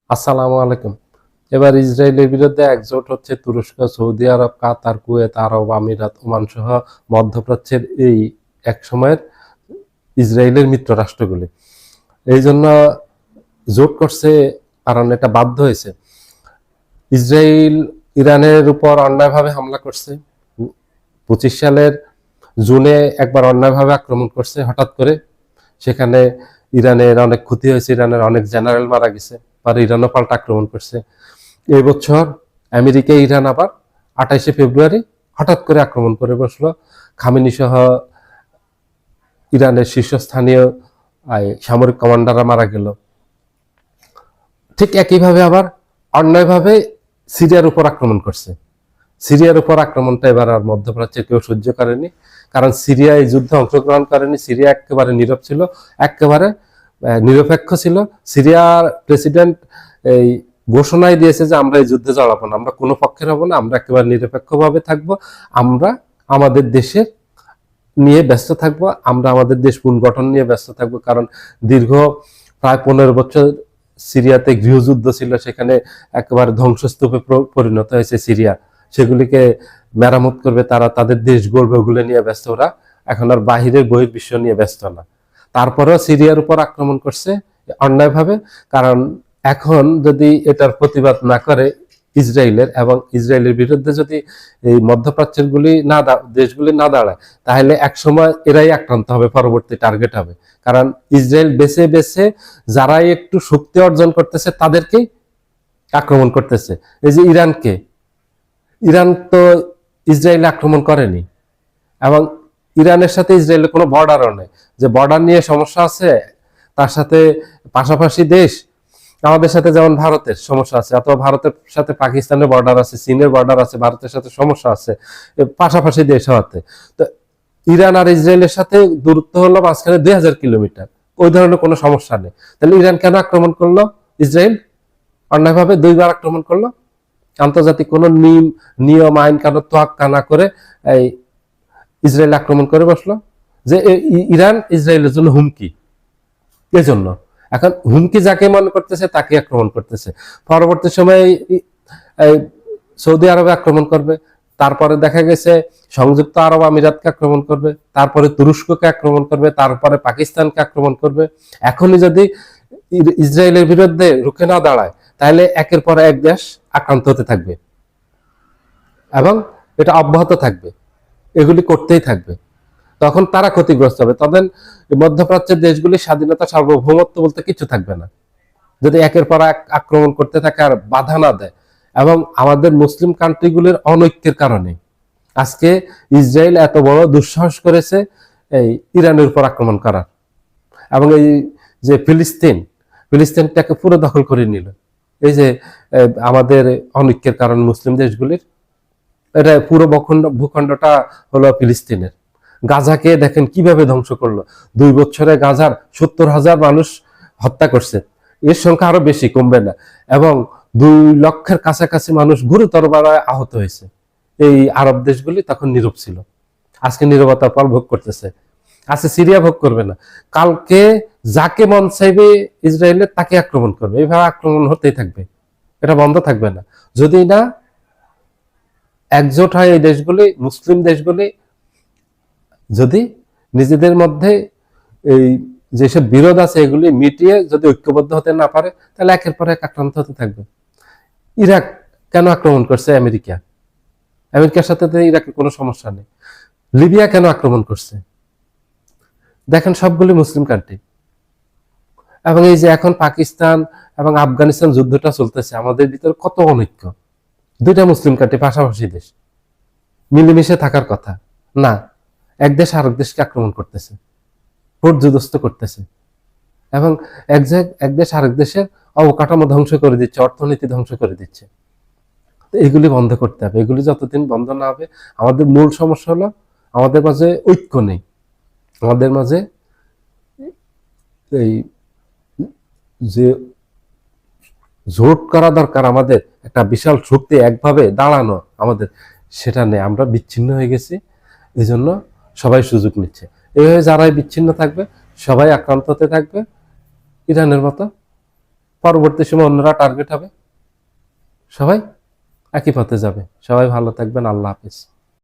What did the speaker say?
আসসালামু আলাইকুম। এবার ইসরায়েলের বিরুদ্ধে একজোট হচ্ছে তুরস্ক, সৌদি আরব, কাতার, কুয়েত, আরব আমিরাত, ওমান সহ মধ্যপ্রাচ্যের এই এক সময়ের ইসরায়েলের মিত্র রাষ্ট্রগুলি। এই জন্য জোট করছে, কারণ এটা বাধ্য হয়েছে। ইসরায়েল ইরানের উপর অন্যায়ভাবে হামলা করছে। 25 সালের জুনে একবার অন্যায়ভাবে আক্রমণ করছে হঠাৎ করে। সেখানে ইরানের অনেক ক্ষতি হয়েছে, ইরানের অনেক জেনারেল মারা গেছে। পরে ইরানও পাল্টা আক্রমণ করছে। এই বছর আমেরিকা ইরান আবার 28 ফেব্রুয়ারি হঠাৎ করে আক্রমণ করে বসলো। খামেনি সহ ইরানের শীর্ষস্থানীয় সামরিক কমান্ডাররা মারা গেল। ঠিক একইভাবে আবার অন্যায়ভাবে সিরিয়ার উপর আক্রমণ করছে। সিরিয়ার উপর আক্রমণটা এবার আর মধ্যপ্রাচ্যে কেউ সহ্য করেনি, কারণ সিরিয়া এই যুদ্ধে অংশগ্রহণ করেনি। সিরিয়া একেবারে নীরব ছিল, একেবারে নিরপেক্ষ ছিল। সিরিয়ার প্রেসিডেন্ট এই ঘোষণায় দিয়েছে যে আমরা এই যুদ্ধে জড়াবো না, আমরা কোনো পক্ষের হব না, আমরা একেবারে নিরপেক্ষভাবে থাকবো, আমরা আমাদের দেশের নিয়ে ব্যস্ত থাকবো, আমরা আমাদের দেশ পুনর্গঠন নিয়ে ব্যস্ত থাকবো। কারণ দীর্ঘ প্রায় 15 বছর সিরিয়াতে গৃহযুদ্ধ ছিল, সেখানে একেবারে ধ্বংসস্তূপে পরিণত হয়েছে সিরিয়া। সেগুলিকে মেরামত করবে তারা, তাদের দেশ গড়বে, ওগুলো নিয়ে ব্যস্ত। ওরা এখন আর বাহিরের বহির্বিশ্ব নিয়ে ব্যস্ত না। তারপরেও সিরিয়ার উপর আক্রমণ করছে অন্যায়ভাবে। কারণ এখন যদি এটার প্রতিবাদ না করে ইসরায়েলের, এবং ইসরায়েলের বিরুদ্ধে যদি এই মধ্যপ্রাচ্যের দেশগুলি না দাঁড়ায়, তাহলে একসময় এরাই আক্রান্ত হবে, পরবর্তী টার্গেট হবে। কারণ ইসরায়েল বেছে বেছে যারাই একটু শক্তি অর্জন করতেছে তাদেরকেই আক্রমণ করতেছে। এই যে ইরান তো ইসরায়েল আক্রমণ করেনি, এবং ইরানের সাথে ইসরায়েলের কোনো বর্ডারও নেই। যে বর্ডার নিয়ে সমস্যা আছে, তার সাথে পাশাপাশি দেশ, আমাদের সাথে যেমন ভারতের সমস্যা আছে, অথবা ভারতের সাথে পাকিস্তানের বর্ডার আছে, চীনের বর্ডার আছে, ভারতের সাথে সমস্যা আছে পাশাপাশি দেশ হওয়াতে। তো ইরান আর ইসরায়েলের সাথে দূরত্ব হলো মাঝখানে 2000 কিলোমিটার, ওই ধরনের কোনো সমস্যা নেই। তাহলে ইরান কেন আক্রমণ করলো? ইসরায়েল অন্যায়ভাবে 2বার আক্রমণ করলো। আন্তর্জাতিক কোনো নিয়ম আইন কানুন তোয়াক্কা না করে এই ইসরায়েল আক্রমণ করে বসলো, যে ইরান ইসরায়েলের জন্য হুমকি। এজন্য এখন হুমকি যাকে মনে করতেছে তাকে আক্রমণ করতেছে। পরবর্তী সময়ে সৌদি আরবে আক্রমণ করবে, তারপরে দেখা গেছে সংযুক্ত আরব আমিরাতকে আক্রমণ করবে, তারপরে তুরস্ককে আক্রমণ করবে, তারপরে পাকিস্তানকে আক্রমণ করবে। এখনই যদি ইসরায়েলের বিরুদ্ধে রুখে না দাঁড়ায়, তাহলে একের পর এক দেশ আক্রান্ত হতে থাকবে, এবং এটা অব্যাহত থাকবে, এগুলি করতেই থাকবে। তখন তারা ক্ষতিগ্রস্ত হবে। তখন মধ্যপ্রাচ্যের দেশগুলির স্বাধীনতা, সার্বভৌমত্ব বলতে কিছু থাকবে না, যদি একের পর এক আক্রমণ করতে থাকে আর বাধা না দেয়। এবং আমাদের মুসলিম কান্ট্রিগুলির অনৈক্যের কারণে আজকে ইসরায়েল এত বড় দুঃসাহস করেছে এই ইরানের উপর আক্রমণ করার, এবং এই যে ফিলিস্তিনটাকে পুরো দখল করে নিল। এই যে আমাদের অনৈক্যের কারণ মুসলিম দেশগুলির, এটা পুরো ভূখণ্ডটা হলো ফিলিস্তিনের। গাজাকে দেখেন কিভাবে ধ্বংস করলো। 2 বছরে গাজার 70,000 মানুষ হত্যা করছে, এর সংখ্যা আরো বেশি, কমবে না। এবং 2 লক্ষের কাছাকাছি মানুষ গুরুতর ভাবে আহত হয়েছে। এই আরব দেশগুলি তখন নীরব ছিল, আজকে নীরবতার ফল ভোগ করতেছে। আজকে সিরিয়া ভোগ করবে না, কালকে যাকে মন চাইবে ইসরায়েলের তাকে আক্রমণ করবে। এইভাবে আক্রমণ হতেই থাকবে, এটা বন্ধ থাকবে না। যদি না একজোট হয় এই দেশগুলি, মুসলিম দেশগুলি যদি নিজেদের মধ্যে এই যেসব বিরোধ আছে এগুলি মিটিয়ে যদি ঐক্যবদ্ধ হতে না পারে, তাহলে একের পর এক আক্রান্ত হতে থাকবে। ইরাক কেন আক্রমণ করছে? আমেরিকার সাথে তো ইরাকের কোনো সমস্যা নেই। লিবিয়া কেন আক্রমণ করছে? দেখেন সবগুলি মুসলিম কান্ট্রি। এবং এই যে এখন পাকিস্তান এবং আফগানিস্তান যুদ্ধটা চলতেছে, আমাদের ভিতরে কত অনৈক্য। 2টা মুসলিম কান্ট্রি, পাশাপাশি দেশ, মিলেমিশে থাকার কথা না, এক দেশ আরেক দেশকে আক্রমণ করতেছে, পর্যদস্ত করতেছে, এবং এক দেশ আরেক দেশের অবকাঠামো ধ্বংস করে দিচ্ছে, অর্থনীতি ধ্বংস করে দিচ্ছে। এগুলি বন্ধ করতে হবে। এগুলি যতদিন বন্ধ না হবে, আমাদের মূল সমস্যা হলো আমাদের মাঝে ঐক্য নেই। আমাদের মাঝে এই যে জোট করা দরকার, আমাদের একটা বিশাল শক্তি একভাবে দাঁড়ানো আমাদের, সেটা নেই। আমরা বিচ্ছিন্ন হয়ে গেছি, এই জন্য সবাই সুযোগ নিচ্ছে। এইভাবে যারাই বিচ্ছিন্ন থাকবে সবাই আক্রান্ত হতে থাকবে ইরানের মতো। পরবর্তী সময় অন্যরা টার্গেট হবে, সবাই একই পথে যাবে। সবাই ভালো থাকবেন, আল্লাহ হাফিজ।